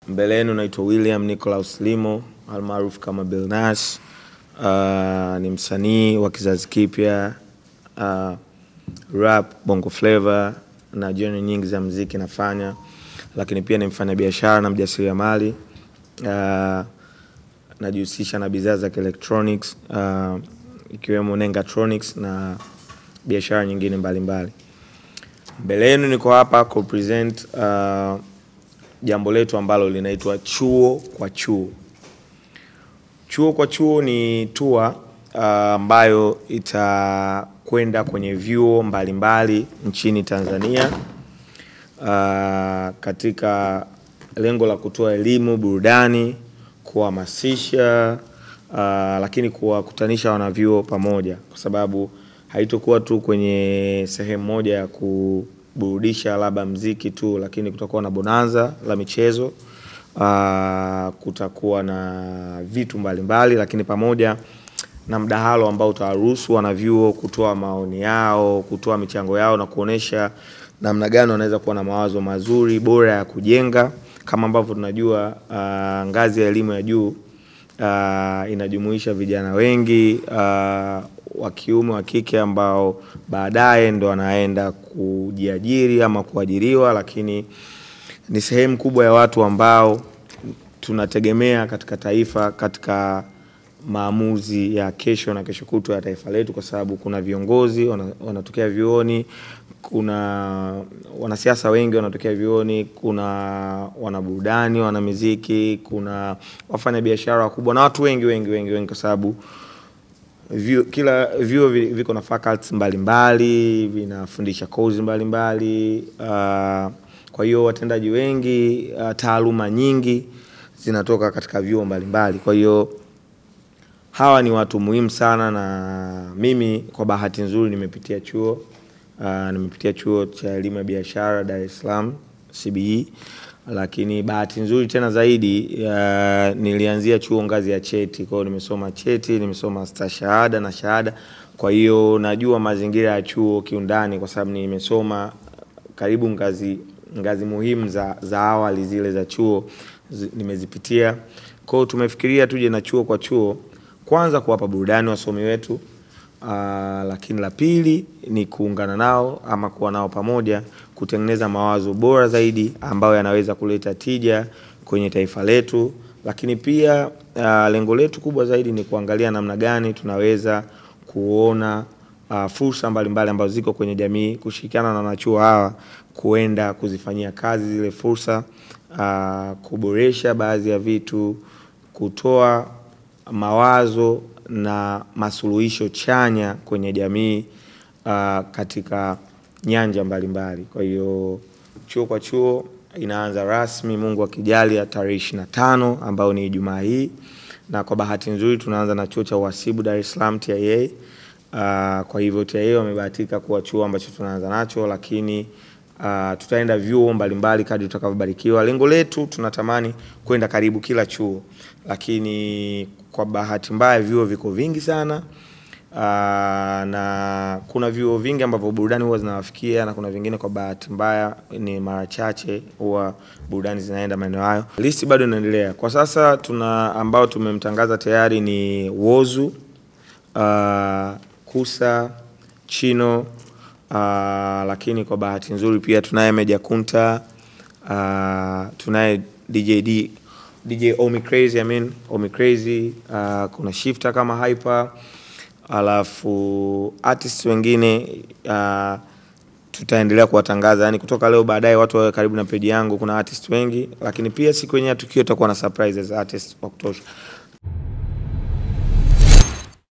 Mbele yenu naitwa William Nicholas Limo almaarufu kama Billnass. Ni msanii wa kizazi kipya, rap, bongo flavor na genre nyingi za muziki nafanya, lakini pia ni mfanyabiashara na mjasiriamali. Najihusisha na bidhaa za electronics, ikiwemo Nengatronics na biashara nyingine mbalimbali. Mbele yenu niko hapa ku present jambo letu ambalo linaitwa Chuo kwa Chuo. Chuo kwa Chuo ni tour ambayo itakwenda kwenye vyuo mbalimbali nchini Tanzania katika lengo la kutoa elimu, burudani, kuhamasisha, lakini kuwakutanisha wanavyuo pamoja, kwa sababu haitokuwa tu kwenye sehemu moja ya kuburudisha labda muziki tu, lakini kutakuwa na bonanza la michezo, kutakuwa na vitu mbalimbali, lakini pamoja na mdahalo ambao utawaruhusu wanavyuo kutoa maoni yao, kutoa michango yao na kuonesha namna gani wanaweza kuwa na mawazo mazuri bora ya kujenga. Kama ambavyo tunajua ngazi ya elimu ya juu inajumuisha vijana wengi wa kiume wa kike ambao baadaye ndo wanaenda kujiajiri ama kuajiriwa, lakini ni sehemu kubwa ya watu ambao tunategemea katika taifa, katika maamuzi ya kesho na kesho kutwa ya taifa letu, kwa sababu kuna viongozi wanatokea vyuoni, kuna wanasiasa wengi wanatokea vyuoni, kuna wanaburudani, wanamuziki, kuna wafanya biashara wakubwa na watu wengi, kwa sababu kila vyuo viko na faculties mbalimbali, vinafundisha courses mbalimbali. Kwa hiyo watendaji wengi, taaluma nyingi zinatoka katika vyuo mbalimbali. Kwa hiyo hawa ni watu muhimu sana, na mimi kwa bahati nzuri nimepitia chuo cha elimu ya biashara Dar es Salaam CBE, lakini bahati nzuri tena zaidi nilianzia chuo ngazi ya cheti. Kwa hiyo nimesoma cheti, nimesoma stashahada na shahada. Kwa hiyo najua mazingira ya chuo kiundani, kwa sababu nimesoma karibu ngazi muhimu za awali zile za chuo nimezipitia. Kwa hiyo tumefikiria tuje na chuo kwa chuo, kwanza kuwapa burudani wasomi wetu, lakini la pili ni kuungana nao ama kuwa nao pamoja kutengeneza mawazo bora zaidi ambayo yanaweza kuleta tija kwenye taifa letu. Lakini pia lengo letu kubwa zaidi ni kuangalia namna gani tunaweza kuona fursa mbalimbali ambazo ziko kwenye jamii, kushirikiana na wanachuo hawa kuenda kuzifanyia kazi zile fursa, kuboresha baadhi ya vitu, kutoa mawazo na masuluhisho chanya kwenye jamii katika nyanja mbalimbali. Kwa hiyo chuo kwa chuo inaanza rasmi, Mungu akijali, tarehe 25 ambao ni Ijumaa hii, na kwa bahati nzuri tunaanza na chuo cha uhasibu Dar es Salaam TIA. Kwa hivyo TIA wamebahatika kuwa chuo ambacho tunaanza nacho, lakini tutaenda vyuo mbalimbali kadri tutakavyobarikiwa. Lengo letu tunatamani kwenda karibu kila chuo, lakini kwa bahati mbaya vyuo viko vingi sana, na kuna vyuo vingi ambavyo burudani huwa zinawafikia, na kuna vingine kwa bahati mbaya ni mara chache huwa burudani zinaenda maeneo hayo. Listi bado inaendelea. Kwa sasa ambao tumemtangaza tayari ni Wozu, Kusa, Chino, lakini kwa bahati nzuri pia tunaye Meja Kunta, tunaye DJ Omi Crazy, kuna Shifter kama Hyper, alafu artists wengine tutaendelea kuwatangaza, yani kutoka leo baadaye watu wawe karibu na page yangu. Kuna artists wengi, lakini pia siku yenyewe tukio tutakuwa na surprises artists wa kutosha.